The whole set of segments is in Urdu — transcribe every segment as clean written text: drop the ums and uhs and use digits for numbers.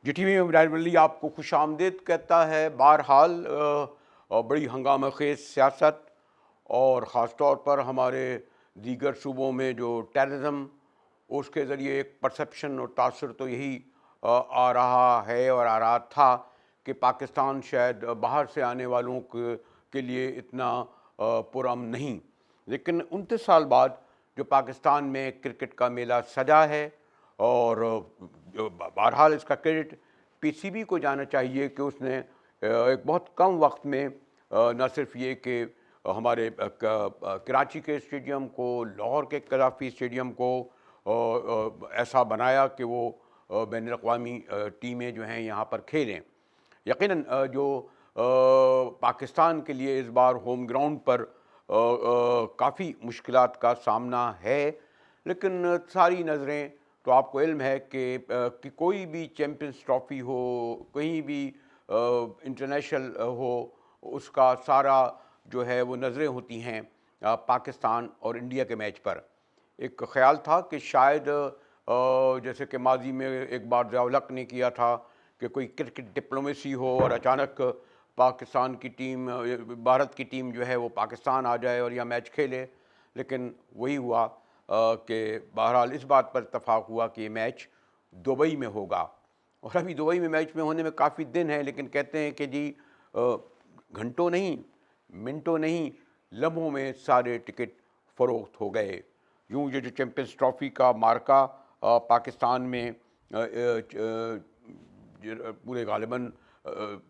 جی ٹی وی میں ابراہیم ولی آپ کو خوش آمدید کہتا ہے۔ بہرحال بڑی ہنگامہ خیز سیاست اور خاص طور پر ہمارے دیگر صوبوں میں جو ٹیررزم، اس کے ذریعے ایک پرسپشن اور تاثر تو یہی آ رہا ہے اور آ رہا تھا کہ پاکستان شاید باہر سے آنے والوں کے لیے اتنا پرامن نہیں، لیکن 29 سال بعد جو پاکستان میں کرکٹ کا میلہ سجا ہے، اور بہرحال اس کا کریڈٹ پی سی بی کو جانا چاہیے کہ اس نے ایک بہت کم وقت میں نہ صرف یہ کہ ہمارے کراچی کے اسٹیڈیم کو، لاہور کے قذافی اسٹیڈیم کو ایسا بنایا کہ وہ بین الاقوامی ٹیمیں جو ہیں یہاں پر کھیلیں۔ یقیناً جو پاکستان کے لیے اس بار ہوم گراؤنڈ پر کافی مشکلات کا سامنا ہے، لیکن ساری نظریں تو آپ کو علم ہے کہ کوئی بھی چیمپئنز ٹرافی ہو، کہیں بھی انٹرنیشنل ہو، اس کا سارا جو ہے وہ نظریں ہوتی ہیں پاکستان اور انڈیا کے میچ پر۔ ایک خیال تھا کہ شاید جیسے کہ ماضی میں ایک بار ضیاء الحق نے کیا تھا کہ کوئی کرکٹ ڈپلومیسی ہو اور اچانک پاکستان کی ٹیم، بھارت کی ٹیم جو ہے وہ پاکستان آ جائے اور یہاں میچ کھیلے، لیکن وہی ہوا کہ بہرحال اس بات پر اتفاق ہوا کہ یہ میچ دبئی میں ہوگا۔ اور ابھی دبئی میں میچ میں ہونے میں کافی دن ہے، لیکن کہتے ہیں کہ جی گھنٹوں نہیں، منٹوں نہیں، لمحوں میں سارے ٹکٹ فروخت ہو گئے۔ یوں یہ جو چیمپئنز ٹرافی کا مارکا پاکستان میں پورے غالباً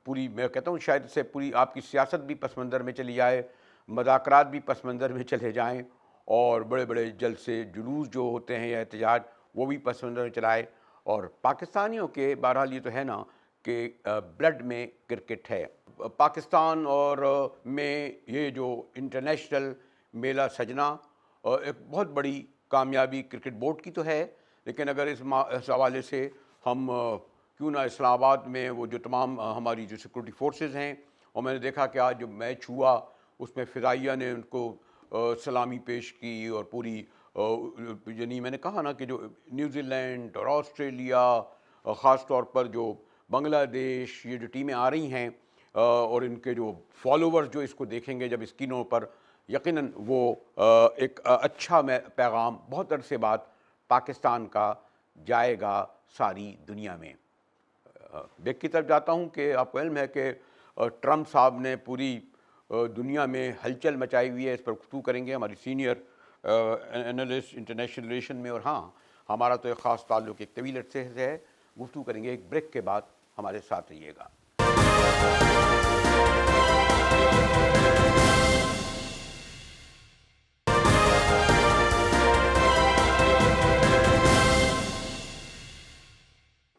پوری، میں کہتا ہوں شاید سے پوری آپ کی سیاست بھی پس منظر میں چلی جائے، مذاکرات بھی پس منظر میں چلے جائیں، اور بڑے بڑے جلسے جلوس جو ہوتے ہیں یا احتجاج وہ بھی پس منظر میں چلائے۔ اور پاکستانیوں کے بہرحال یہ تو ہے نا کہ بلڈ میں کرکٹ ہے۔ پاکستان اور میں یہ جو انٹرنیشنل میلہ سجنا ایک بہت بڑی کامیابی کرکٹ بورڈ کی تو ہے، لیکن اگر اس حوالے سے ہم کیوں نہ اسلام آباد میں وہ جو تمام ہماری جو سیکورٹی فورسز ہیں، اور میں نے دیکھا کہ آج جو میچ ہوا اس میں فضائیہ نے ان کو سلامی پیش کی، اور پوری یعنی میں نے کہا نا کہ جو نیوزی لینڈ اور آسٹریلیا، خاص طور پر جو بنگلہ دیش، یہ جو ٹیمیں آ رہی ہیں اور ان کے جو فالوورز جو اس کو دیکھیں گے جب اسکرینوں پر، یقیناً وہ ایک اچھا پیغام بہت عرصے بعد پاکستان کا جائے گا ساری دنیا میں۔ بیک کی طرف جاتا ہوں کہ آپ کو علم ہے کہ ٹرمپ صاحب نے پوری دنیا میں ہلچل مچائی ہوئی ہے، اس پر گفتگو کریں گے ہماری سینئر انالسٹ انٹرنیشنل ریلیشن میں، اور ہاں ہمارا تو ایک خاص تعلق ایک طویل عرصے سے ہے۔ گفتگو کریں گے ایک بریک کے بعد، ہمارے ساتھ رہیے گا۔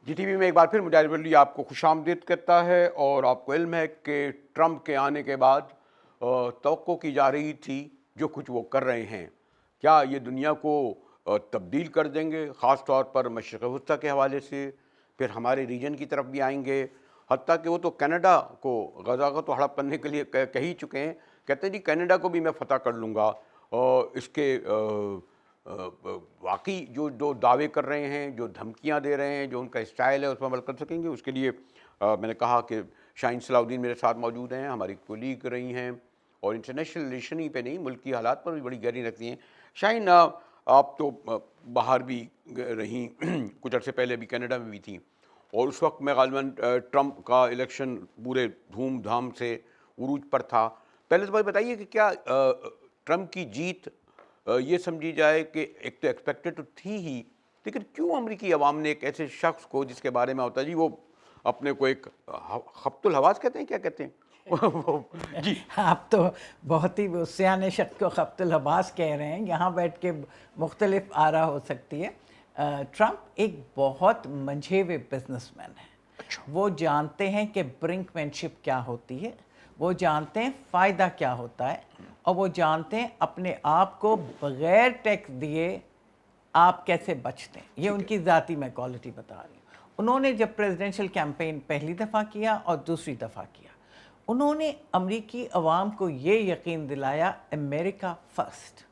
جی ٹی وی میں ایک بار پھر مجاہد ولی آپ کو خوش آمدید کہتا ہے، اور آپ کو علم ہے کہ ٹرمپ کے آنے کے بعد توقع کی جا رہی تھی جو کچھ وہ کر رہے ہیں، کیا یہ دنیا کو تبدیل کر دیں گے، خاص طور پر مشرق وسطیٰ کے حوالے سے، پھر ہمارے ریجن کی طرف بھی آئیں گے، حتیٰ کہ وہ تو کینیڈا کو، غزہ کو تو ہڑپ کرنے کے لیے کہہ ہی چکے ہیں، کہتے ہیں جی کینیڈا کو بھی میں فتح کر لوں گا۔ اور اس کے واقعی جو دعوے کر رہے ہیں، جو دھمکیاں دے رہے ہیں، جو ان کا اسٹائل ہے اس پر عمل کر سکیں گے۔ اس کے لیے میں نے کہا کہ شاہین صلاح الدین میرے ساتھ موجود ہیں، ہماری کولیگ رہی ہیں، اور انٹرنیشنل ریلیشن ہی پہ نہیں ملکی حالات پر بھی بڑی گہری رکھتی ہیں۔ شاہین، آپ تو باہر بھی رہیں، کچھ عرصے پہلے بھی کینیڈا میں بھی تھیں، اور اس وقت میں غالباً ٹرمپ کا الیکشن پورے دھوم دھام سے عروج پر تھا۔ پہلے تو بات بتائیے کہ کیا ٹرمپ کی جیت یہ سمجھی جائے کہ ایک تو ایکسپیکٹڈ تو تھی ہی، لیکن کیوں امریکی عوام نے ایک ایسے شخص کو جس کے بارے میں ہوتا ہے جی وہ اپنے کو ایک خبط الحواس کہتے ہیں، کیا کہتے ہیں جی آپ تو بہت ہی سیانے شخص کو خبط الحواس کہہ رہے ہیں، یہاں بیٹھ کے مختلف آرا ہو سکتی ہے۔ ٹرمپ ایک بہت منجھے ہوئے بزنس مین ہے، وہ جانتے ہیں کہ برنک مین شپ کیا ہوتی ہے، وہ جانتے ہیں فائدہ کیا ہوتا ہے، اور وہ جانتے ہیں اپنے آپ کو بغیر ٹیکس دیے آپ کیسے بچتے ہیں۔ یہ ان کی ذاتی میں کوالٹی بتا رہی ہوں۔ انہوں نے جب پریزیڈنشل کیمپین پہلی دفعہ کیا اور دوسری دفعہ کیا، انہوں نے امریکی عوام کو یہ یقین دلایا امریکہ فرسٹ،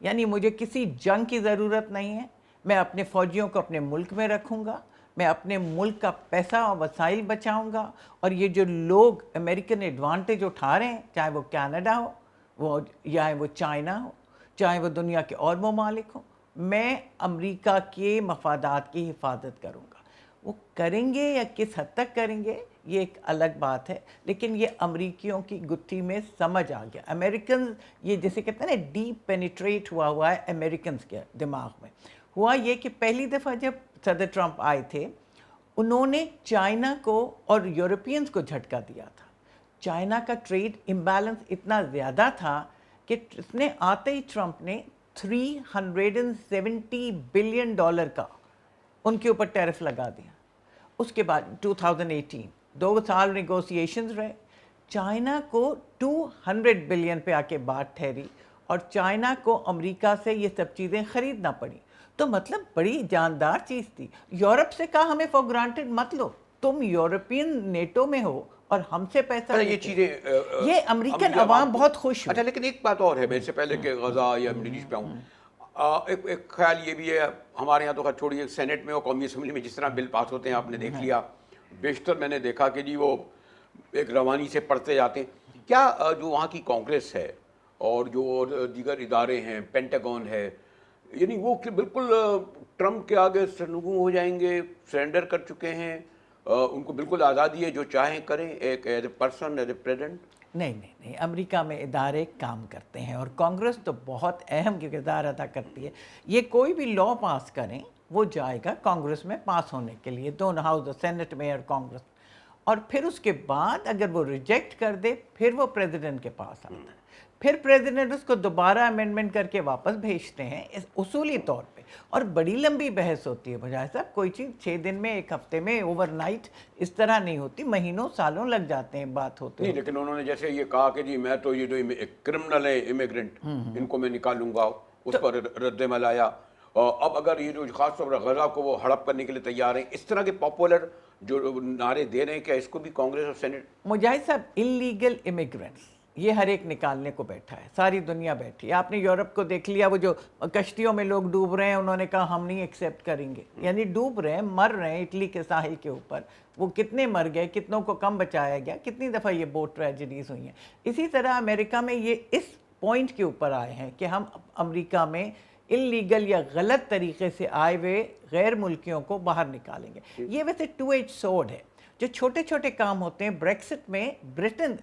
یعنی مجھے کسی جنگ کی ضرورت نہیں ہے، میں اپنے فوجیوں کو اپنے ملک میں رکھوں گا، میں اپنے ملک کا پیسہ اور وسائل بچاؤں گا، اور یہ جو لوگ امریکن ایڈوانٹیج اٹھا رہے ہیں، چاہے وہ کینیڈا ہو، یا وہ چائنا ہو، چاہے وہ دنیا کے اور ممالک ہوں، میں امریکہ کے مفادات کی حفاظت کروں گا۔ وہ کریں گے یا کس حد تک کریں گے یہ ایک الگ بات ہے، لیکن یہ امریکیوں کی گتھی میں سمجھ آ گیا۔ امریکنز یہ جیسے کہتے ہیں نا ڈیپ پینیٹریٹ ہوا ہے امریکنز کے دماغ میں۔ ہوا یہ کہ پہلی دفعہ جب صدر ٹرمپ آئے تھے، انہوں نے چائنا کو اور یورپینز کو جھٹکا دیا تھا۔ چائنا کا ٹریڈ امبیلنس اتنا زیادہ تھا کہ اس نے آتے ہی ٹرمپ نے $370 بلین کا ان کے اوپر ٹیرف لگا دیا۔ اس کے بعد 2018 2 سال نیگوسیشنز رہے، چائنا کو 200 بلین پہ آ کے بات ٹھہری، اور چائنا کو امریکہ سے یہ سب چیزیں خریدنا پڑی۔ تو مطلب بڑی جاندار چیز تھی۔ یورپ سے کہا ہمیں فور گرانٹڈ مت لو، تم یورپین نیٹو میں ہو اور ہم سے پیسہ یہ چیزیں یہ امریکن عوام بہت خوش اچھا، لیکن ایک بات اور ہے، میں اس سے پہلے کہ غزہ یا مڈل ایسٹ پہ آؤں، ایک خیال یہ بھی ہے ہمارے یہاں تو خیر چھوڑیے، سینٹ میں اور قومی اسمبلی میں جس طرح بل پاس ہوتے ہیں آپ نے دیکھ لیا، بیشتر میں نے دیکھا کہ جی وہ ایک روانی سے پڑھتے جاتے ہیں۔ کیا جو وہاں کی کانگریس ہے اور جو دیگر ادارے ہیں، پینٹاگون ہے، یعنی وہ کہ بالکل ٹرمپ کے آگے سرنگوں ہو جائیں گے، سرنڈر کر چکے ہیں، ان کو بالکل آزادی ہے، جو چاہیں کریں ایک as a person, as a president? نہیں، امریکہ میں ادارے کام کرتے ہیں، اور کانگریس تو بہت اہم کردار ادا کرتی ہے۔ یہ کوئی بھی لا پاس کریں وہ جائے گا کانگریس میں پاس ہونے کے لیے، دونوں ہاؤس، سینٹ میں اور کانگریس، اور پھر اس کے بعد اگر وہ ریجیکٹ کر دے پھر وہ پریزیڈنٹ کے پاس آتا ہے، پھر پریزیڈنٹ اس کو دوبارہ امینڈمنٹ کر کے واپس بھیجتے ہیں اصولی طور پہ، اور بڑی لمبی بحث ہوتی ہے مجاہد صاحب۔ کوئی چیز 6 دن میں، 1 ہفتے میں، اوور نائٹ اس طرح نہیں ہوتی، مہینوں سالوں لگ جاتے ہیں بات ہوتے نہیں، لیکن انہوں نے جیسے یہ کہا کہ جی میں تو یہ جو کرمنل ہے امیگرنٹ، ان کو میں نکالوں گا، اس پر رد عمل آیا۔ اب اگر یہ جو خاص طور پر غزہ کو وہ ہڑپ کرنے کے لیے تیار ہیں، اس طرح کے پاپولر جو نعرے دے رہے ہیں، کیا اس کو بھی کانگریس اور سینٹ؟ مجاہد صاحب انلیگل امیگرینٹس یہ ہر ایک نکالنے کو بیٹھا ہے، ساری دنیا بیٹھی ہے۔ آپ نے یورپ کو دیکھ لیا، وہ جو کشتیوں میں لوگ ڈوب رہے ہیں، انہوں نے کہا ہم نہیں ایکسیپٹ کریں گے، یعنی ڈوب رہے ہیں، مر رہے ہیں اٹلی کے ساحل کے اوپر۔ وہ کتنے مر گئے، کتنوں کو کم بچایا گیا، کتنی دفعہ یہ بوٹ ٹریجڈیز ہوئی ہیں۔ اسی طرح امریکہ میں یہ اس پوائنٹ کے اوپر آئے ہیں کہ ہم امریکہ میں انلیگل یا غلط طریقے سے آئے ہوئے غیر ملکیوں کو باہر نکالیں گے۔ یہ ویسے 2 ایج سورڈ ہے۔ جو چھوٹے چھوٹے کام ہوتے ہیں، بریکسٹ میں برٹن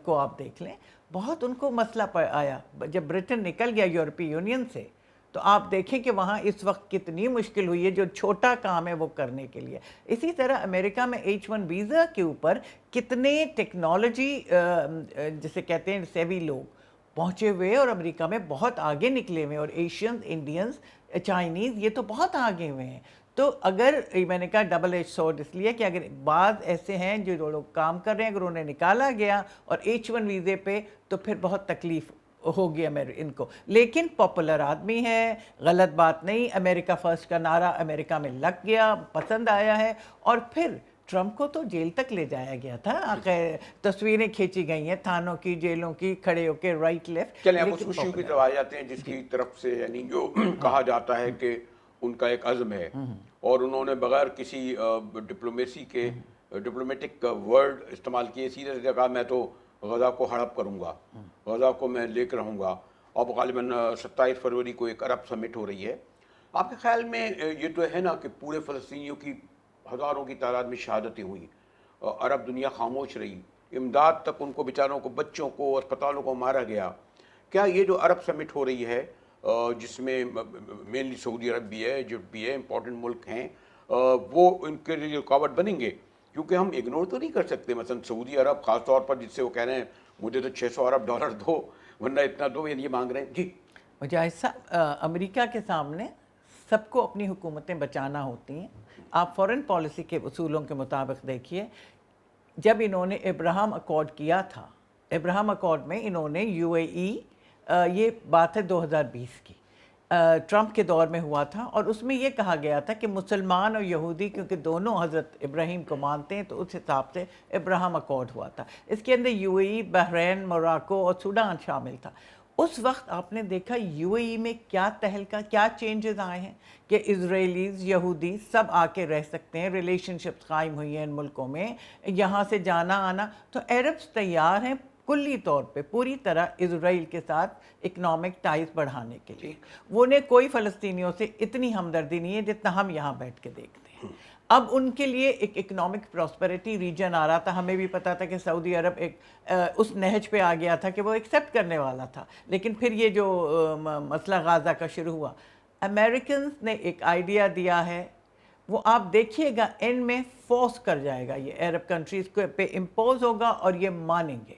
کو آپ دیکھ لیں، بہت ان کو مسئلہ آیا جب برٹن نکل گیا یورپی یونین سے، تو آپ دیکھیں کہ وہاں اس وقت کتنی مشکل ہوئی ہے جو چھوٹا کام ہے وہ کرنے کے لیے۔ اسی طرح امریکہ میں H1 ویزا کے اوپر کتنے ٹیکنالوجی جسے کہتے ہیں سیوی لوگ پہنچے ہوئے، اور امریکہ میں بہت آگے نکلے ہوئے، اور ایشینز، انڈینز، چائنیز یہ تو بہت آگے ہوئے ہیں۔ تو اگر میں نے کہا ڈبل ایج سورڈ اس لیے کہ اگر بعض ایسے ہیں جو لوگ کام کر رہے ہیں، اگر انہیں نکالا گیا اور H1 ویزے پہ، تو پھر بہت تکلیف ہوگی ان کو۔ لیکن پاپولر آدمی ہے، غلط بات نہیں، امریکہ فرسٹ کا نعرہ امریکہ میں لگ گیا، پسند آیا ہے، اور پھر ٹرمپ کو تو جیل تک لے جایا گیا تھا۔ آخر تصویریں کھینچی گئی ہیں تھانوں کی، جیلوں کی، کھڑے ہو کے رائٹ لیفٹ۔ چلیں اب اس خوشی کی طرف آ جاتے ہیں جس کی طرف سے یعنی جو کہا جاتا ہے کہ ان کا ایک عزم ہے، اور انہوں نے بغیر کسی ڈپلومیسی کے ڈپلومیٹک ورڈ استعمال کیے، سیدھے سیدھے کہا میں تو غزہ کو ہڑپ کروں گا، غزہ کو میں لے کر رہوں گا۔ اب غالباً 27 فروری کو ایک عرب سمٹ ہو رہی ہے۔ آپ کے خیال میں یہ تو ہے نا کہ پورے فلسطینیوں کی ہزاروں کی تعداد میں شہادتیں ہوئیں، عرب دنیا خاموش رہی، امداد تک ان کو بیچاروں کو، بچوں کو، اسپتالوں کو مارا گیا۔ کیا یہ جو عرب سمٹ ہو رہی ہے جس میں مینلی سعودی عرب بھی ہے، ایجپٹ بھی ہے، امپورٹنٹ ملک ہیں، وہ ان کے لیے رکاوٹ بنیں گے؟ کیونکہ ہم اگنور تو نہیں کر سکتے مثلا سعودی عرب خاص طور پر، جس سے وہ کہہ رہے ہیں مجھے تو $600 ارب دو ورنہ اتنا دو، یہ مانگ رہے ہیں۔ جی مجاہد صاحب، امریکہ کے سامنے سب کو اپنی حکومتیں بچانا ہوتی ہیں۔ آپ فورن پالیسی کے اصولوں کے مطابق دیکھیے، جب انہوں نے ابراہم اکارڈ کیا تھا، ابراہم اکارڈ میں انہوں نے UAE، یہ بات ہے 2020 کی، ٹرمپ کے دور میں ہوا تھا، اور اس میں یہ کہا گیا تھا کہ مسلمان اور یہودی کیونکہ دونوں حضرت ابراہیم کو مانتے ہیں، تو اس حساب سے ابراہم اکارڈ ہوا تھا۔ اس کے اندر UAE، بحرین، موراکو اور سوڈان شامل تھا۔ اس وقت آپ نے دیکھا یو اے ای میں کیا تہلکہ، کیا چینجز آئے ہیں کہ اسرائیلیز، یہودی سب آ کے رہ سکتے ہیں، ریلیشن شپس قائم ہوئی ہیں ان ملکوں میں، یہاں سے جانا آنا. تو عربس تیار ہیں کلی طور پہ پوری طرح اسرائیل کے ساتھ اکنامک ٹائز بڑھانے کے لیے. وہ نے کوئی فلسطینیوں سے اتنی ہمدردی نہیں ہے جتنا ہم یہاں بیٹھ کے دیکھتے ہیں. اب ان کے لیے ایک اکنامک پراسپیرٹی ریجن آ رہا تھا. ہمیں بھی پتا تھا کہ سعودی عرب ایک اس نہج پہ آ گیا تھا کہ وہ ایکسیپٹ کرنے والا تھا، لیکن پھر یہ جو مسئلہ غازہ کا شروع ہوا، امریکنز نے ایک آئیڈیا دیا ہے، وہ آپ دیکھیے گا اینڈ میں فورس کر جائے گا، یہ عرب کنٹریز پہ امپوز ہوگا اور یہ مانیں گے.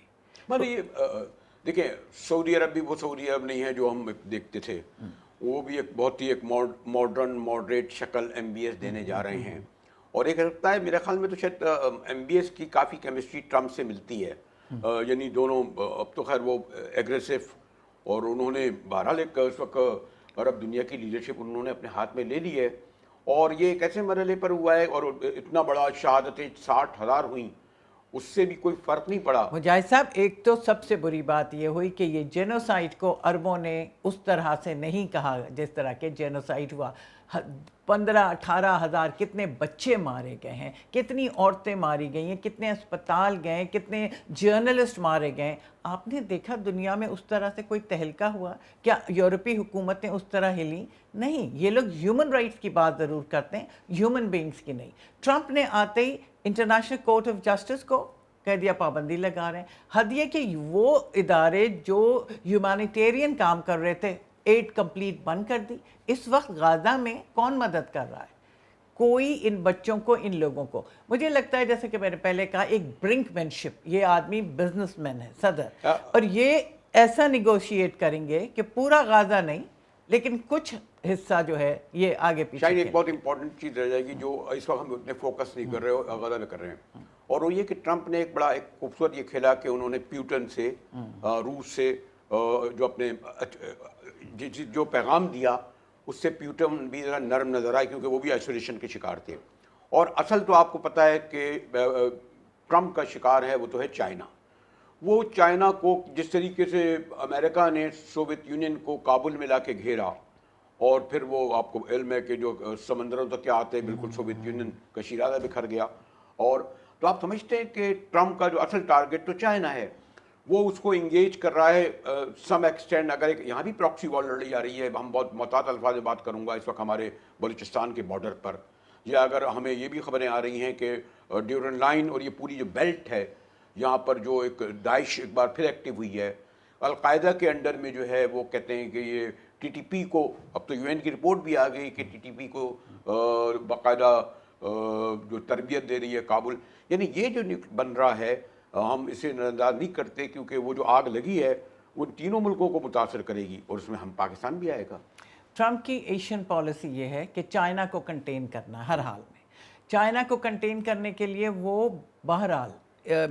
مطلب یہ دیکھیں سعودی عرب بھی وہ سعودی عرب نہیں ہے جو ہم دیکھتے تھے، وہ بھی ایک بہت ہی ایک ماڈرن ماڈریٹ شکل ایم بی ایس دینے جا رہے ہیں. اور ایک لگتا ہے میرے خیال میں تو شاید ایم بی ایس کی کافی کیمسٹری ٹرمپ سے ملتی ہے، یعنی دونوں اب تو خیر وہ ایگریسو، اور انہوں نے بہرحال ایک اس وقت عرب دنیا کی لیڈرشپ انہوں نے اپنے ہاتھ میں لے لی ہے، اور یہ ایک ایسے مرحلے پر ہوا ہے، اور اتنا بڑا شہادتیں 60,000 ہوئیں، اس سے بھی کوئی فرق نہیں پڑا. مجاہد صاحب، ایک تو سب سے بری بات یہ ہوئی کہ یہ جینوسائیڈ کو عربوں نے اس طرح سے نہیں کہا جس طرح کے جینوسائیڈ ہوا. 15-18 ہزار کتنے بچے مارے گئے ہیں، کتنی عورتیں ماری گئی ہیں، کتنے اسپتال گئے، کتنے جرنلسٹ مارے گئے. آپ نے دیکھا دنیا میں اس طرح سے کوئی تہلکہ ہوا؟ کیا یورپی حکومتیں اس طرح ہلیں؟ نہیں. یہ لوگ ہیومن رائٹس کی بات ضرور کرتے ہیں، ہیومن بینگز کی نہیں. ٹرمپ نے آتے ہی انٹرنیشنل کورٹ آف جسٹس کو کہہ دیا پابندی لگا رہے ہیں. حد یہ کہ وہ ادارے جو ہیومانیٹیرین کام کر رہے تھے، ایڈ کمپلیٹ بند کر دی. اس وقت غازہ میں کون مدد کر رہا ہے؟ کوئی ان بچوں کو، ان لوگوں کو. مجھے لگتا ہے جیسے کہ میں نے پہلے کہا، ایک برنک مین شپ، یہ آدمی بزنس مین ہے، صدر، اور یہ ایسا نیگوشیٹ کریں گے کہ پورا غازہ نہیں لیکن کچھ حصہ جو ہے یہ آگے پیچھے. شاید ایک بہت امپورٹنٹ چیز رہ جائے گی جو اس وقت ہم اتنے فوکس نہیں کر رہے ہو، غزہ میں کر رہے ہیں، اور وہ یہ کہ ٹرمپ نے ایک بڑا ایک خوبصورت یہ کھیلا کہ انہوں نے پیوٹن سے، روس سے جو اپنے جو پیغام دیا اس سے پیوٹن بھی ذرا نرم نظر آئے، کیونکہ وہ بھی آئسولیشن کے شکار تھے. اور اصل تو آپ کو پتہ ہے کہ ٹرمپ کا شکار ہے وہ تو ہے چائنا. وہ چائنا کو جس طریقے سے امریکہ نے سوویت یونین کو کابل میں لا کے گھیرا، اور پھر وہ آپ کو علم ہے کہ جو سمندروں تک کیا آتے ہیں، بالکل سوویت یونین کا شیرازہ بکھر گیا. اور تو آپ سمجھتے ہیں کہ ٹرمپ کا جو اصل ٹارگٹ تو چائنا ہے، وہ اس کو انگیج کر رہا ہے سم ایکسٹینڈ. اگر ایک یہاں بھی پراکسی وار لڑی جا رہی ہے، ہم بہت محتاط الفاظ میں بات کروں گا اس وقت ہمارے بلوچستان کے بارڈر پر، یا اگر ہمیں یہ بھی خبریں آ رہی ہیں کہ ڈیورن لائن اور یہ پوری جو بیلٹ ہے یہاں پر جو ایک داعش ایک بار پھر ایکٹیو ہوئی ہے، القاعدہ کے انڈر میں جو ہے، وہ کہتے ہیں کہ یہ ٹی ٹی پی کو، اب تو یو این کی رپورٹ بھی آ گئی کہ ٹی ٹی پی کو باقاعدہ جو تربیت دے رہی ہے کابل. یعنی یہ جو بن رہا ہے ہم اسے نظر انداز نہیں کرتے، کیونکہ وہ جو آگ لگی ہے وہ تینوں ملکوں کو متاثر کرے گی، اور اس میں ہم پاکستان بھی آئے گا. ٹرمپ کی ایشین پالیسی یہ ہے کہ چائنا کو کنٹین کرنا ہر حال میں. چائنا کو کنٹین کرنے کے لیے وہ بہرحال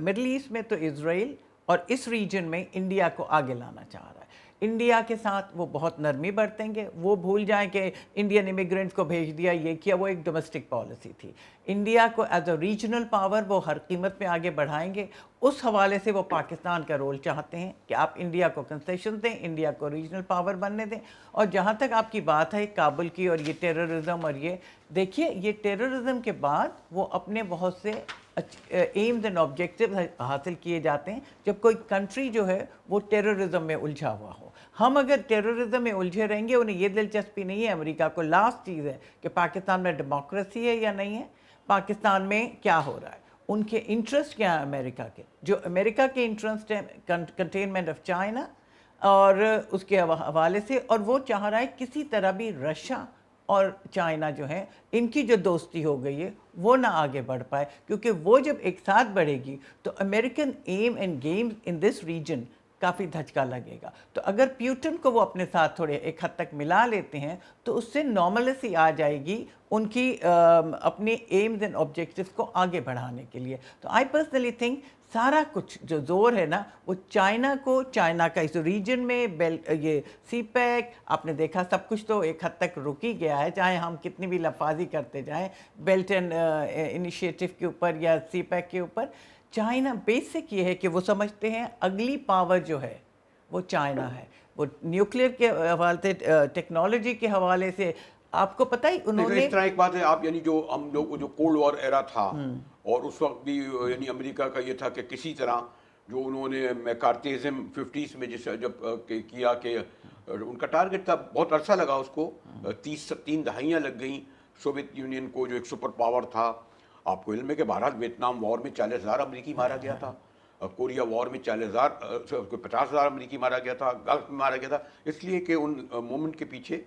مڈل ایسٹ میں تو اسرائیل اور اس ریجن میں انڈیا کو آگے لانا چاہ رہا ہے. انڈیا کے ساتھ وہ بہت نرمی برتیں گے. وہ بھول جائیں کہ انڈین امیگرینٹس کو بھیج دیا، یہ کیا، وہ ایک ڈومیسٹک پالیسی تھی. انڈیا کو ایز اے ریجنل پاور وہ ہر قیمت پہ آگے بڑھائیں گے. اس حوالے سے وہ پاکستان کا رول چاہتے ہیں کہ آپ انڈیا کو کنسیشن دیں، انڈیا کو ریجنل پاور بننے دیں. اور جہاں تک آپ کی بات ہے کابل کی اور یہ ٹیررزم، اور یہ دیکھیے یہ ٹیررزم کے بعد وہ اپنے بہت سے ایمز اینڈ آبجیکٹیو حاصل کیے جاتے ہیں جب کوئی کنٹری جو ہے وہ ٹیررزم میں الجھا ہوا ہو. ہم اگر ٹیررزم میں الجھے رہیں گے، انہیں یہ دلچسپی نہیں ہے امریکہ کو. لاسٹ چیز ہے کہ پاکستان میں ڈیموکریسی ہے یا نہیں ہے، پاکستان میں کیا ہو رہا ہے، ان کے انٹرسٹ کیا ہیں امریکہ کے. جو امریکہ کے انٹرسٹ ہیں کنٹینمنٹ آف چائنا اور اس کے حوالے سے، اور وہ چاہ رہا ہے کسی طرح بھی رشیا اور چائنا جو ہیں ان کی جو دوستی ہو گئی ہے وہ نہ آگے بڑھ پائے، کیونکہ وہ جب ایک ساتھ بڑھے گی تو American M and games in this region کافی دھچکا لگے گا. تو اگر پیوٹن کو وہ اپنے ساتھ تھوڑے ایک حد تک ملا لیتے ہیں تو اس سے نارملسی آ جائے گی ان کی اپنے ایمز اینڈ آبجیکٹیوز کو آگے بڑھانے کے لیے. تو آئی پرسنلی تھنک سارا کچھ جو زور ہے نا وہ چائنا کو، چائنا کا اس ریجن میں یہ سی پیک آپ نے دیکھا سب کچھ تو ایک حد تک رک ہی گیا ہے، چاہے ہم کتنی بھی لفاظی کرتے جائیں بیلٹ اینڈ انیشیٹو کے اوپر یا سی پیک کے اوپر. چائنا بیسک یہ ہے کہ وہ سمجھتے ہیں اگلی پاور جو ہے وہ چائنا ہے. وہ نیوکلیئر کے حوالے سے ٹیکنالوجی کے حوالے سے آپ کو پتہ ہی انہوں لیکن نے اس طرح ایک بات ہے آپ یعنی جو ہم لوگ کو جو کولڈ وار ایرا تھا اور اس وقت بھی یعنی امریکہ کا یہ تھا کہ کسی طرح جو انہوں نے میکارتھیزم 50s میں جس جب کیا کہ ان کا ٹارگٹ تھا بہت عرصہ لگا اس کو 3 دہائیاں لگ گئیں سوویت یونین کو جو ایک سپر پاور تھا. آپ کو علم ہے کہ بہرحال ویتنام وار میں 40,000 امریکی مارا گیا تھا, کوریا وار میں 50,000 امریکی مارا گیا تھا, گلف میں مارا گیا تھا, اس لیے کہ ان مومنٹ کے پیچھے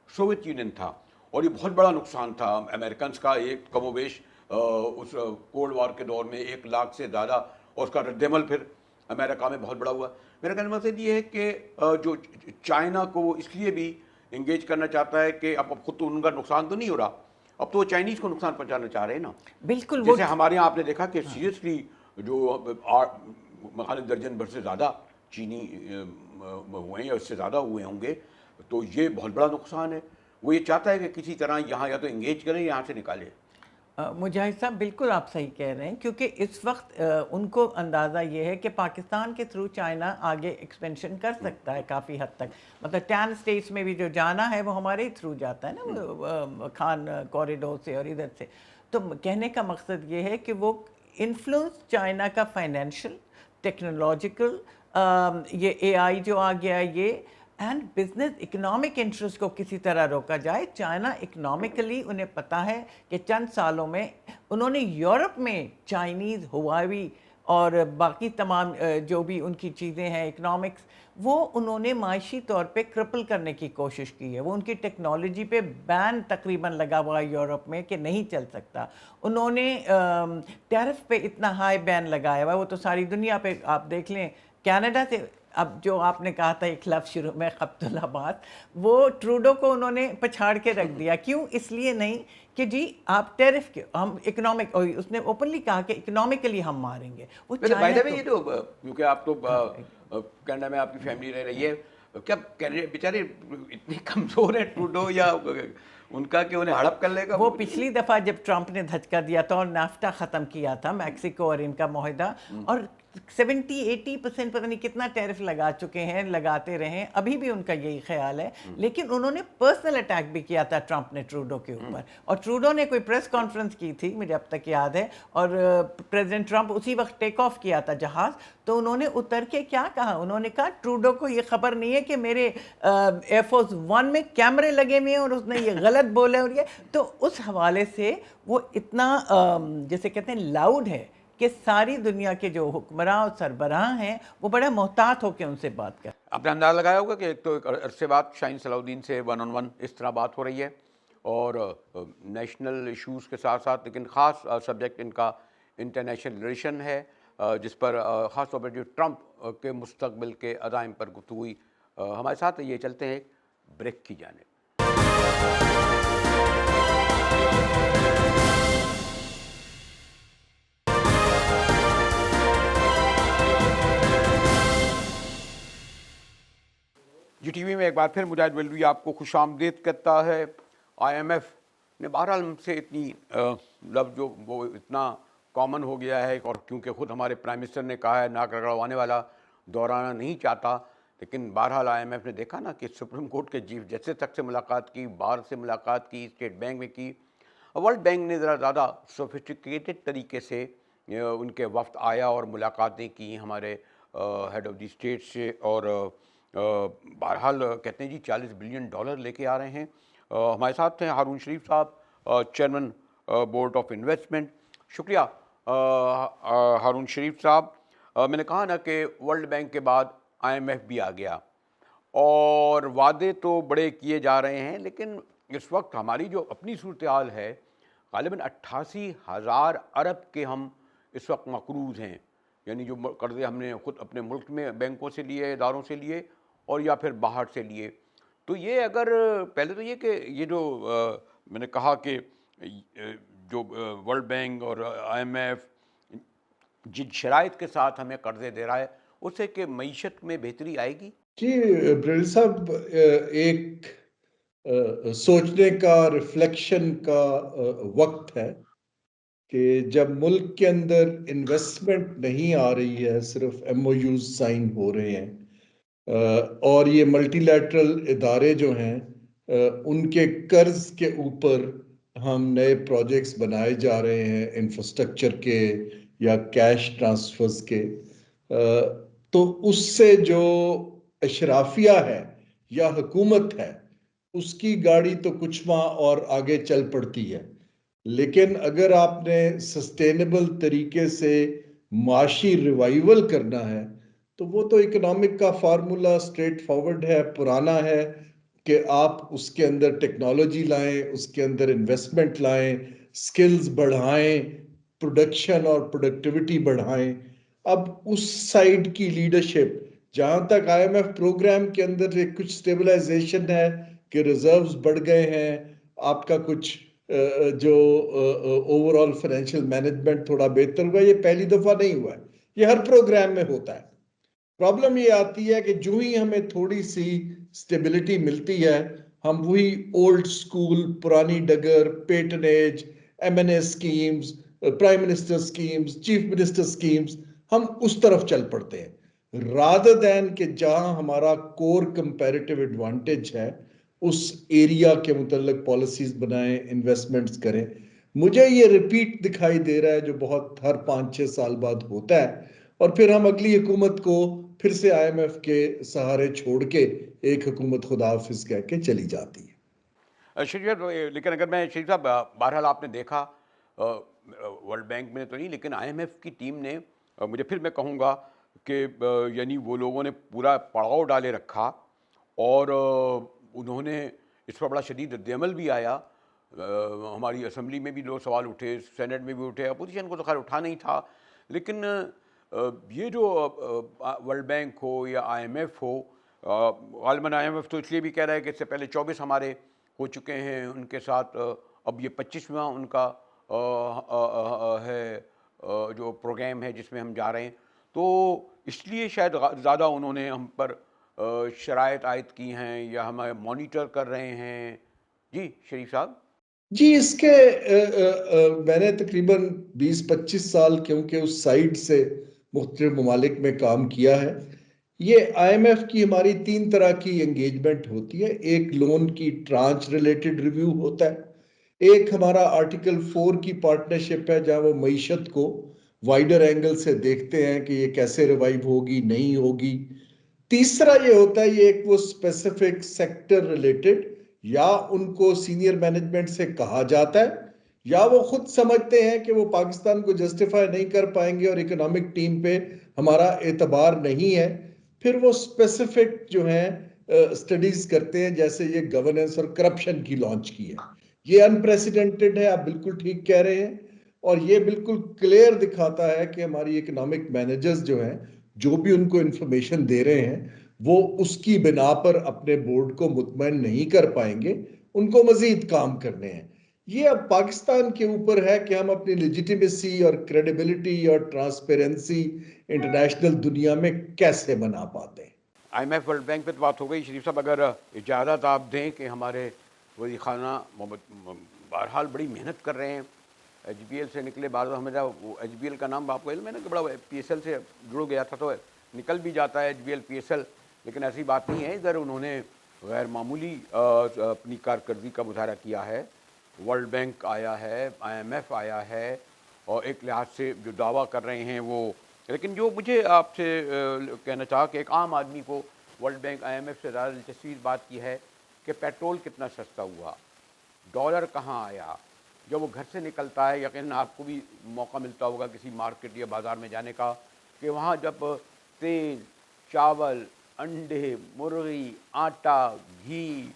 سوویت یونین تھا. اور یہ بہت بڑا نقصان تھا امریکنز کا, ایک کم و بیش اس کولڈ وار کے دور میں 1,00,000 سے زیادہ, اور اس کا رد عمل پھر امریکہ میں بہت بڑا ہوا. میرا کہنے کا مقصد یہ ہے کہ جو چائنا کو وہ اس لیے بھی انگیج کرنا چاہتا ہے کہ اب خود تو ان کا نقصان تو نہیں ہو رہا, اب تو وہ چائنیز کو نقصان پہنچانا چاہ رہے ہیں نا. بالکل جیسے ہمارے یہاں آپ نے دیکھا کہ سیریسلی جو مخالف درجن بھر سے زیادہ چینی ہوئے ہیں یا اس سے زیادہ ہوئے ہوں گے, تو یہ بہت بڑا نقصان ہے. وہ یہ چاہتا ہے کہ کسی طرح یہاں یا تو انگیج کریں یا یہاں سے نکالے. مجاہد صاحب بالکل آپ صحیح کہہ رہے ہیں, کیونکہ اس وقت ان کو اندازہ یہ ہے کہ پاکستان کے تھرو چائنا آگے ایکسپینشن کر سکتا ہے کافی حد تک. مطلب 10 اسٹیٹس میں بھی جو جانا ہے وہ ہمارے ہی تھرو جاتا ہے نا, خان کوریڈور سے اور ادھر سے. تو کہنے کا مقصد یہ ہے کہ وہ انفلوئنس چائنا کا فائنینشیل, ٹیکنالوجیکل, یہ اے آئی جو آ گیا یہ, اینڈ بزنس اکنامک انٹرسٹ کو کسی طرح روکا جائے. چائنا اکنامکلی انہیں پتہ ہے کہ چند سالوں میں انہوں نے یورپ میں چائنیز, ہواوی اور باقی تمام جو بھی ان کی چیزیں ہیں اکنامکس, وہ انہوں نے معاشی طور پہ کرپل کرنے کی کوشش کی ہے. وہ ان کی ٹیکنالوجی پہ بین تقریباً لگا ہوا ہے یورپ میں کہ نہیں چل سکتا. انہوں نے ٹیرف پہ اتنا ہائی بین لگایا ہوا ہے, وہ تو ساری دنیا پہ آپ دیکھ لیں. کینیڈا سے اب جو آپ نے کہا تھا ایک لفظ شروع میں خبط العباس, وہ ٹروڈو کو انہوں نے پچھاڑ کے رکھ دیا. کیوں؟ اس لیے نہیں کہ جی آپ ٹیرف کے, ہم اکنامک, اس نے اوپنلی کہا کہ اکنامکلی ہم ماریں گے. وہ یہ تو کیونکہ آپ تو کینیڈا میں آپ کی فیملی رہ رہی ہے, کیا بیچارے اتنے کمزور ہیں ٹروڈو یا ان کا کہ انہیں ہڑپ کر لے گا؟ وہ پچھلی دفعہ جب ٹرمپ نے دھچکا دیا تھا اور نافٹا ختم کیا تھا میکسیکو اور ان کا معاہدہ, اور 70-80% پتہ نہیں کتنا ٹیرف لگا چکے ہیں, لگاتے رہے, ابھی بھی ان کا یہی خیال ہے. لیکن انہوں نے پرسنل اٹیک بھی کیا تھا ٹرمپ نے ٹروڈو کے اوپر, اور ٹروڈو نے کوئی پریس کانفرنس کی تھی مجھے اب تک یاد ہے, اور پریزیڈنٹ ٹرمپ اسی وقت ٹیک آف کیا تھا جہاز, تو انہوں نے اتر کے کیا کہا, انہوں نے کہا ٹروڈو کو یہ خبر نہیں ہے کہ میرے ایئر فورس 1 میں کیمرے لگے ہوئے ہیں اور اس نے یہ غلط بولا. اور یہ تو اس حوالے سے وہ اتنا جیسے کہتے ہیں لاؤڈ ہے کہ ساری دنیا کے جو حکمراں اور سربراہ ہیں وہ بڑا محتاط ہو کے ان سے بات کریں. آپ نے اندازہ لگایا ہوگا کہ ایک تو ایک عرصے بعد شاہین صلاح الدین سے 1 on 1 اس طرح بات ہو رہی ہے, اور نیشنل ایشوز کے ساتھ ساتھ لیکن خاص سبجیکٹ ان کا انٹرنیشنل ریلیشن ہے, جس پر خاص طور پر جو ٹرمپ کے مستقبل کے عزائم پر گفتگو ہوئی. ہمارے ساتھ یہ چلتے ہیں بریک کی جانب. جی ٹی وی میں ایک بار پھر مجاہد ولوی آپ کو خوش آمدید کہتا ہے. آئی ایم ایف نے بہرحال ہم سے اتنی لفظ جو وہ اتنا کامن ہو گیا ہے, اور کیونکہ خود ہمارے پرائم منسٹر نے کہا ہے ناک رگڑوانے والا دہرانا نہیں چاہتا, لیکن بہرحال آئی ایم ایف نے دیکھا نا کہ سپریم کورٹ کے چیف جسٹس تک سے ملاقات کی, بار سے ملاقات کی, اسٹیٹ بینک میں کی. ورلڈ بینک نے ذرا زیادہ سوفسٹیکیٹڈ طریقے سے ان کے وفد آیا اور ملاقاتیں کی ہمارے ہیڈ آف دی اسٹیٹ سے, اور بہرحال کہتے ہیں جی $40 بلین لے کے آ رہے ہیں. ہمارے ساتھ ہیں ہارون شریف صاحب, چیئرمین بورڈ آف انویسٹمنٹ. شکریہ ہارون شریف صاحب. میں نے کہا نا کہ ورلڈ بینک کے بعد آئی ایم ایف بھی آ گیا, اور وعدے تو بڑے کیے جا رہے ہیں, لیکن اس وقت ہماری جو اپنی صورتحال ہے غالباً 88,000 ارب کے ہم اس وقت مقروض ہیں, یعنی جو قرضے ہم نے خود اپنے ملک میں بینکوں سے لیے, اداروں سے لیے, اور یا پھر باہر سے لیے. تو یہ اگر پہلے تو یہ کہ یہ جو میں نے کہا کہ جو ورلڈ بینک اور آئی ایم ایف جن شرائط کے ساتھ ہمیں قرضے دے رہا ہے, اس سے کہ معیشت میں بہتری آئے گی. جی بریل صاحب, ایک سوچنے کا, ریفلیکشن کا وقت ہے کہ جب ملک کے اندر انویسٹمنٹ نہیں آ رہی ہے, صرف ایم او یوز سائن ہو رہے ہیں, اور یہ ملٹی لیٹرل ادارے جو ہیں ان کے قرض کے اوپر ہم نئے پروجیکٹس بنائے جا رہے ہیں انفراسٹرکچر کے یا کیش ٹرانسفرز کے، تو اس سے جو اشرافیہ ہے یا حکومت ہے اس کی گاڑی تو کچھ ماہ اور آگے چل پڑتی ہے، لیکن اگر آپ نے سسٹینیبل طریقے سے معاشی ریوائیول کرنا ہے تو وہ تو اکنامک کا فارمولا اسٹریٹ فارورڈ ہے، پرانا ہے، کہ آپ اس کے اندر ٹیکنالوجی لائیں، اس کے اندر انویسٹمنٹ لائیں، سکلز بڑھائیں، پروڈکشن اور پروڈکٹیوٹی بڑھائیں۔ اب اس سائیڈ کی لیڈرشپ، جہاں تک آئی ایم ایف پروگرام کے اندر ایک کچھ سٹیبلائزیشن ہے کہ ریزروز بڑھ گئے ہیں، آپ کا کچھ جو اوور آل فائنینشیل مینجمنٹ تھوڑا بہتر ہوا، یہ پہلی دفعہ نہیں ہوا ہے، یہ ہر پروگرام میں ہوتا ہے۔ پرابلم یہ آتی ہے کہ جو ہی ہمیں تھوڑی سی سٹیبلٹی ملتی ہے، ہم وہی اولڈ سکول، پرانی ڈگر، patronage, M N A schemes, prime minister schemes, chief minister schemes, ہم اس طرف چل پڑتے ہیں rather than کہ جہاں ہمارا کور کمپیریٹیو ایڈوانٹیج ہے اس ایریا کے متعلق پالیسیز بنائیں، انویسٹمنٹس کریں۔ مجھے یہ ریپیٹ دکھائی دے رہا ہے جو بہت ہر 5-6 سال بعد ہوتا ہے، اور پھر ہم اگلی حکومت کو پھر سے آئی ایم ایف کے سہارے چھوڑ کے ایک حکومت خدا حافظ کہہ کے چلی جاتی ہے۔ شریف صاحب، لیکن اگر میں شریف صاحب بہرحال آپ نے دیکھا ورلڈ بینک میں تو نہیں لیکن آئی ایم ایف کی ٹیم نے، مجھے پھر میں کہوں گا کہ یعنی وہ لوگوں نے پورا پڑاؤ ڈالے رکھا، اور انہوں نے اس پر بڑا شدید رد عمل بھی آیا۔ ہماری اسمبلی میں بھی لوگ سوال اٹھے، سینٹ میں بھی اٹھے، اپوزیشن کو تو خیر اٹھا نہیں تھا، لیکن یہ جو ورلڈ بینک ہو یا آئی ایم ایف ہو، غالباً آئی ایم ایف تو اس لیے بھی کہہ رہا ہے کہ اس سے پہلے 24 ہمارے ہو چکے ہیں ان کے ساتھ، اب یہ 25واں ان کا ہے جو پروگرام ہے جس میں ہم جا رہے ہیں، تو اس لیے شاید زیادہ انہوں نے ہم پر شرائط عائد کی ہیں یا ہمیں مانیٹر کر رہے ہیں۔ جی شریف صاحب۔ جی، اس کے میں نے تقریباً 20-25 سال کیونکہ اس سائٹ سے مختلف ممالک میں کام کیا ہے۔ یہ آئی ایم ایف کی ہماری 3 طرح کی انگیجمنٹ ہوتی ہے۔ ایک لون کی ٹرانچ ریلیٹڈ ریویو ہوتا ہے، ایک ہمارا آرٹیکل 4 کی پارٹنرشپ ہے جہاں وہ معیشت کو وائڈر اینگل سے دیکھتے ہیں کہ یہ کیسے ریوائیو ہوگی، نہیں ہوگی۔ تیسرا یہ ہوتا ہے، یہ ایک وہ اسپیسیفک سیکٹر ریلیٹڈ، یا ان کو سینئر مینجمنٹ سے کہا جاتا ہے یا وہ خود سمجھتے ہیں کہ وہ پاکستان کو جسٹیفائی نہیں کر پائیں گے اور اکنامک ٹیم پہ ہمارا اعتبار نہیں ہے، پھر وہ اسپیسیفک جو ہیں اسٹڈیز کرتے ہیں، جیسے یہ گورننس اور کرپشن کی لانچ کی ہے۔ یہ انپریسیڈنٹڈ ہے، آپ بالکل ٹھیک کہہ رہے ہیں، اور یہ بالکل کلیئر دکھاتا ہے کہ ہماری اکنامک مینیجرز جو ہیں، جو بھی ان کو انفارمیشن دے رہے ہیں، وہ اس کی بنا پر اپنے بورڈ کو مطمئن نہیں کر پائیں گے، ان کو مزید کام کرنے ہیں۔ یہ اب پاکستان کے اوپر ہے کہ ہم اپنی لیجیٹیمیسی اور کریڈیبلٹی اور ٹرانسپیرنسی انٹرنیشنل دنیا میں کیسے بنا پاتے ہیں۔ I M F World Bank پہ تو بات ہو گئی، شریف صاحب اگر اجازت آپ دیں کہ ہمارے وزیر خانہ بہرحال بڑی محنت کر رہے ہیں، ایچ بی ایل سے نکلے، بعض ہمیشہ وہ ایچ بی ایل کا نام آپ کو علم ہے نا کہ بڑا پی ایس ایل سے جڑ گیا تھا تو نکل بھی جاتا ہے H B L P S L, لیکن ایسی بات نہیں ہے، ادھر انہوں نے غیر معمولی اپنی کارکردگی کا مظاہرہ کیا ہے۔ ورلڈ بینک آیا ہے، آئی ایم ایف آیا ہے، اور ایک لحاظ سے جو دعویٰ کر رہے ہیں وہ، لیکن جو مجھے آپ سے کہنا چاہا کہ ایک عام آدمی کو ورلڈ بینک آئی ایم ایف سے زیادہ دلچسپی اس بات کی ہے کہ پیٹرول کتنا سستا ہوا، ڈالر کہاں آیا، جب وہ گھر سے نکلتا ہے، یقیناً آپ کو بھی موقع ملتا ہوگا کسی مارکیٹ یا بازار میں جانے کا، کہ وہاں جب تیل، چاول، انڈے، مرغی، آٹا، گھی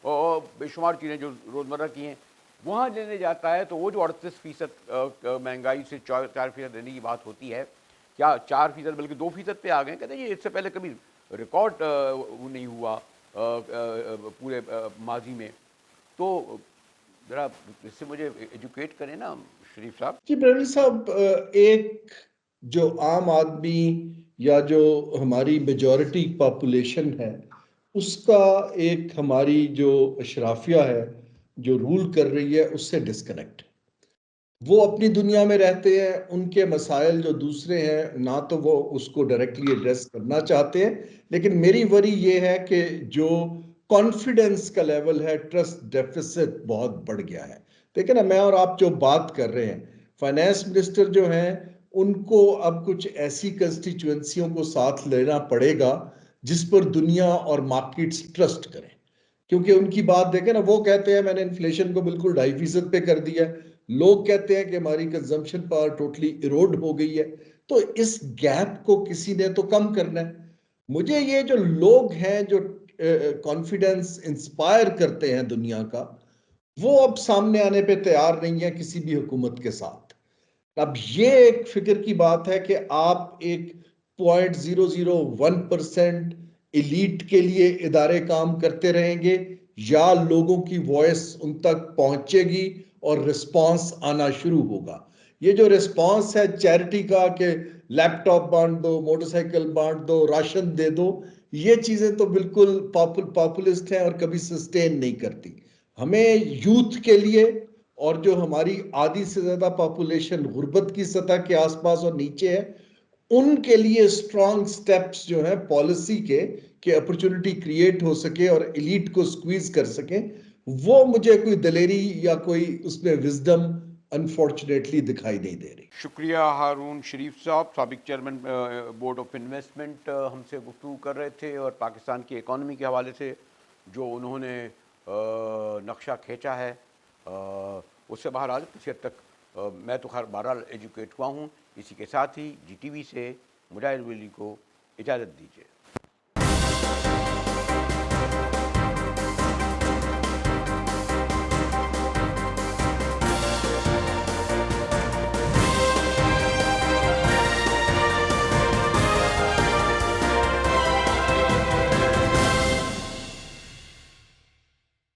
اور بے شمار چیزیں جو روزمرہ کی ہیں وہاں لینے جاتا ہے، تو وہ جو 38% مہنگائی سے 4% دینے کی بات ہوتی ہے، کیا 4% بلکہ 2% پہ آ گئے، کہتے ہیں یہ اس سے پہلے کبھی ریکارڈ نہیں ہوا پورے ماضی میں، تو ذرا اس سے مجھے ایجوکیٹ کریں نا شریف صاحب۔ جی بریلوی صاحب، ایک جو عام آدمی یا جو ہماری میجورٹی پاپولیشن ہے اس کا ایک ہماری جو اشرافیہ ہے جو رول کر رہی ہے اس سے ڈسکنیکٹ۔ وہ اپنی دنیا میں رہتے ہیں، ان کے مسائل جو دوسرے ہیں نہ تو وہ اس کو ڈائریکٹلی ایڈریس کرنا چاہتے ہیں. لیکن میری وری یہ ہے کہ جو کانفیڈنس کا لیول ہے، ٹرسٹ ڈیفیسٹ بہت بڑھ گیا ہے. دیکھیں نا، میں اور آپ جو بات کر رہے ہیں، فائنانس منسٹر جو ہیں ان کو اب کچھ ایسی کنسٹیچوئنسیوں کو ساتھ لینا پڑے گا جس پر دنیا اور مارکیٹس ٹرسٹ کریں. کیونکہ ان کی بات دیکھیں نا، وہ کہتے ہیں میں نے انفلیشن کو بالکل 2.5% پہ کر دیا ہے، لوگ کہتے ہیں کہ ہماری کنزمپشن پاور ٹوٹلی ایروڈ ہو گئی ہے. تو اس گیپ کو کسی نے تو کم کرنا ہے. مجھے یہ جو لوگ ہیں جو کانفیڈنس انسپائر کرتے ہیں دنیا کا، وہ اب سامنے آنے پہ تیار نہیں ہے کسی بھی حکومت کے ساتھ. اب یہ ایک فکر کی بات ہے کہ آپ ایک 0.001% ایلیٹ کے لیے ادارے کام کرتے رہیں گے، یا لوگوں کی وائس ان تک پہنچے گی اور رسپانس آنا شروع ہوگا. یہ جو رسپانس ہے چیریٹی کا کہ لیپ ٹاپ بانٹ دو، موٹر سائیکل بانٹ دو، راشن دے دو، یہ چیزیں تو بالکل پاپولسٹ ہیں اور کبھی سسٹین نہیں کرتی. ہمیں یوتھ کے لیے، اور جو ہماری آدھی سے زیادہ پاپولیشن غربت کی سطح کے آس پاس اور نیچے ہے، ان کے لیے اسٹرانگ سٹیپس جو ہیں پالیسی کے کہ اپرچونٹی کریٹ ہو سکے اور ایلیٹ کو سکویز کر سکیں، وہ مجھے کوئی دلیری یا کوئی اس میں وزڈم انفارچونیٹلی دکھائی نہیں دے رہی. شکریہ ہارون شریف صاحب، سابق چیئرمین بورڈ آف انویسٹمنٹ، ہم سے گفتگو کر رہے تھے اور پاکستان کی اکانومی کے حوالے سے جو انہوں نے نقشہ کھینچا ہے اس سے بہرحال کسی حد تک میں تو خیر بہرحال ایجوکیٹ ہوا ہوں. اسی کے ساتھ ہی جی ٹی وی سے مجاہد ولی کو اجازت دیجیے.